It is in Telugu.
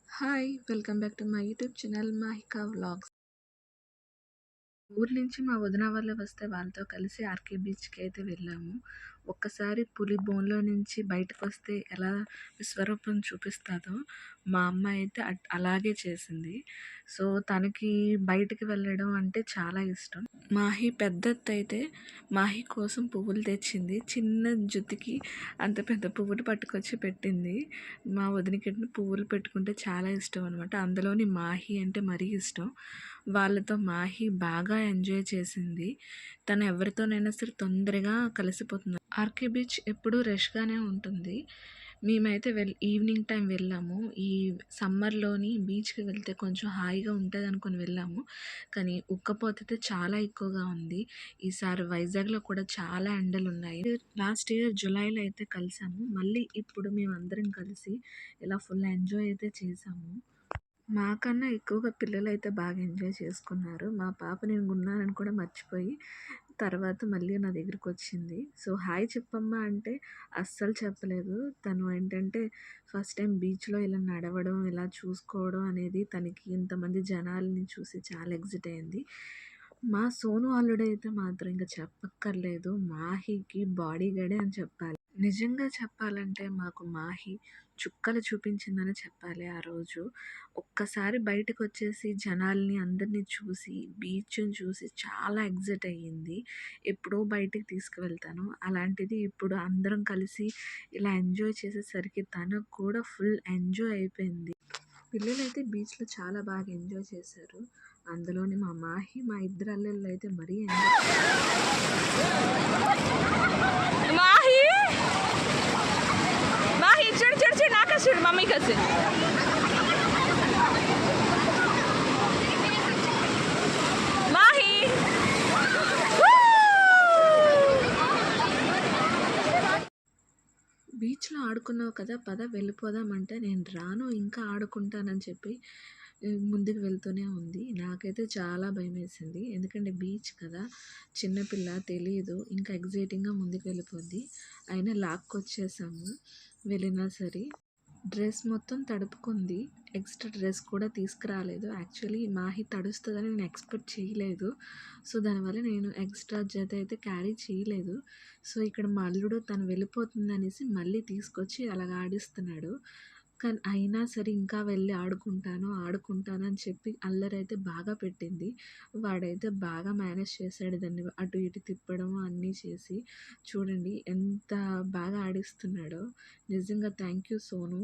Hi! Welcome back to my YouTube channel Mahika vlogs. ఊరు నుంచి మా వదిన వాళ్ళు వస్తే వాళ్ళతో కలిసి ఆర్‌కే బీచ్‌కి అయితే వెళ్ళాము. ఒక్కసారి పులి బోన్‌లో నుంచి బయటకొస్తే ఎలా విశ్వరూపం చూపిస్తదో మా అమ్మ అయితే అలాగే చేసింది. సో, తనకి బయటికి వెళ్ళడం అంటే చాలా ఇష్టం. మాహి పెద్దత్తయితే మాహి కోసం పువ్వులు తెచ్చింది. చిన్న జుత్తుకి అంత పెద్ద పువ్వులు పట్టుకొచ్చి పెట్టింది. మా వదినకేంటి పువ్వులు పెట్టుకుంటే చాలా ఇష్టం అనమాట. అందులోని మాహి అంటే మరీ ఇష్టం. వాళ్ళతో మాహి బాగా ఎంజాయ్ చేసింది. తను ఎవరితోనైనా సరే తొందరగా కలిసిపోతుంది. ఆర్‌కే బీచ్ ఎప్పుడూ రష్‌గానే ఉంటుంది. మేమైతే ఈవినింగ్ టైం వెళ్ళాము. ఈ సమ్మర్‌లోని బీచ్‌కి వెళ్తే కొంచెం హాయిగా ఉంటదనుకుని వెళ్ళాము. కానీ ఉక్కపోతయితే చాలా ఎక్కువగా ఉంది. ఈసారి వైజాగ్‌లో కూడా చాలా ఎండలున్నాయి. లాస్ట్ ఇయర్ జులైలో అయితే కలిసాము. మళ్ళీ ఇప్పుడు మేమందరం కలిసి ఇలా ఫుల్ ఎంజాయ్ అయితే చేసాము. మాకన్నా ఎక్కువగా పిల్లలైతే బాగా ఎంజాయ్ చేసుకున్నారు. మా పాప నేను ఉన్నానని కూడా మర్చిపోయి తర్వాత మళ్ళీ నా దగ్గరకొచ్చింది. సో, హాయ్ చెప్పమ్మా అంటే అస్సలు చెప్పలేదు. తను ఏంటంటే ఫస్ట్ టైం బీచ్‌లో ఇలా నడవడం, ఇలా చూసుకోవడం అనేది తనకి ఇంతమంది జనాల్ని చూసి చాలా ఎక్సైట్ అయింది. మా సోను అల్లుడైతే మాత్రం ఇంక చెప్పక్కర్లేదు. మాహికి బాడీ గార్డే అని చెప్పాలి. నిజంగా చెప్పాలంటే మాకు మాహి చుక్కలు చూపించిందని చెప్పాలి ఆ రోజు. ఒక్కసారి బయటకొచ్చేసి జనాల్ని అందరిని చూసి, బీచ్‌ని చూసి చాలా ఎక్సైట్ అయ్యింది. ఎప్పుడో బయటికి తీసుకువెళ్తాను. అలాంటిది ఇప్పుడు అందరం కలిసి ఇలా ఎంజాయ్ చేసేసరికి తనకు కూడా ఫుల్ ఎంజాయ్ అయిపోయింది. పిల్లలైతే బీచ్‌లో చాలా బాగా ఎంజాయ్ చేశారు. అందులోని మా మాహి, మా ఇద్దరు అల్లుళ్ళైతే మరీ మాహి మాహి చూడు చూడు చూడు నాక చూడు మమ్మీ కసి మాహి బీచ్‌లో ఆడుకున్నావు కదా! పద వెళ్ళిపోదామంటే నేను రాను ఇంకా ఆడుకుంటానని చెప్పి ముందుకు వెళ్తూనే ఉంది. నాకైతే చాలా భయమేసింది. ఎందుకంటే బీచ్ కదా! చిన్నపిల్ల తెలీదు. ఇంకా ఎక్సైటింగ్‌గా ముందుకు వెళ్ళిపోద్ది. అయినా లాక్కొచ్చేసాము. వెళ్ళినా సరే డ్రెస్ మొత్తం తడుపుకుంది. ఎక్స్‌ట్రా డ్రెస్ కూడా తీసుకురాలేదు. యాక్చువల్లీ మాహి తడుస్తదని నేను ఎక్స్‌పెక్ట్ చేయలేదు. సో, దానివల్ల నేను ఎక్స్‌ట్రా జత అయితే క్యారీ చేయలేదు. సో, ఇక్కడ మా అల్లుడు తను వెళ్ళిపోతుందనేసి మళ్ళీ తీసుకొచ్చి అలాగ ఆడిస్తున్నాడు. కానీ అయినా సరే ఇంకా వెళ్ళి ఆడుకుంటాను అని చెప్పి అల్లరైతే బాగా పెట్టింది. వాడైతే బాగా మేనేజ్ చేశాడు దాన్ని అటు ఇటు తిప్పడం అన్నీ చేసి. చూడండి ఎంత బాగా ఆడిస్తున్నాడో. నిజంగా థ్యాంక్ యూ సోను.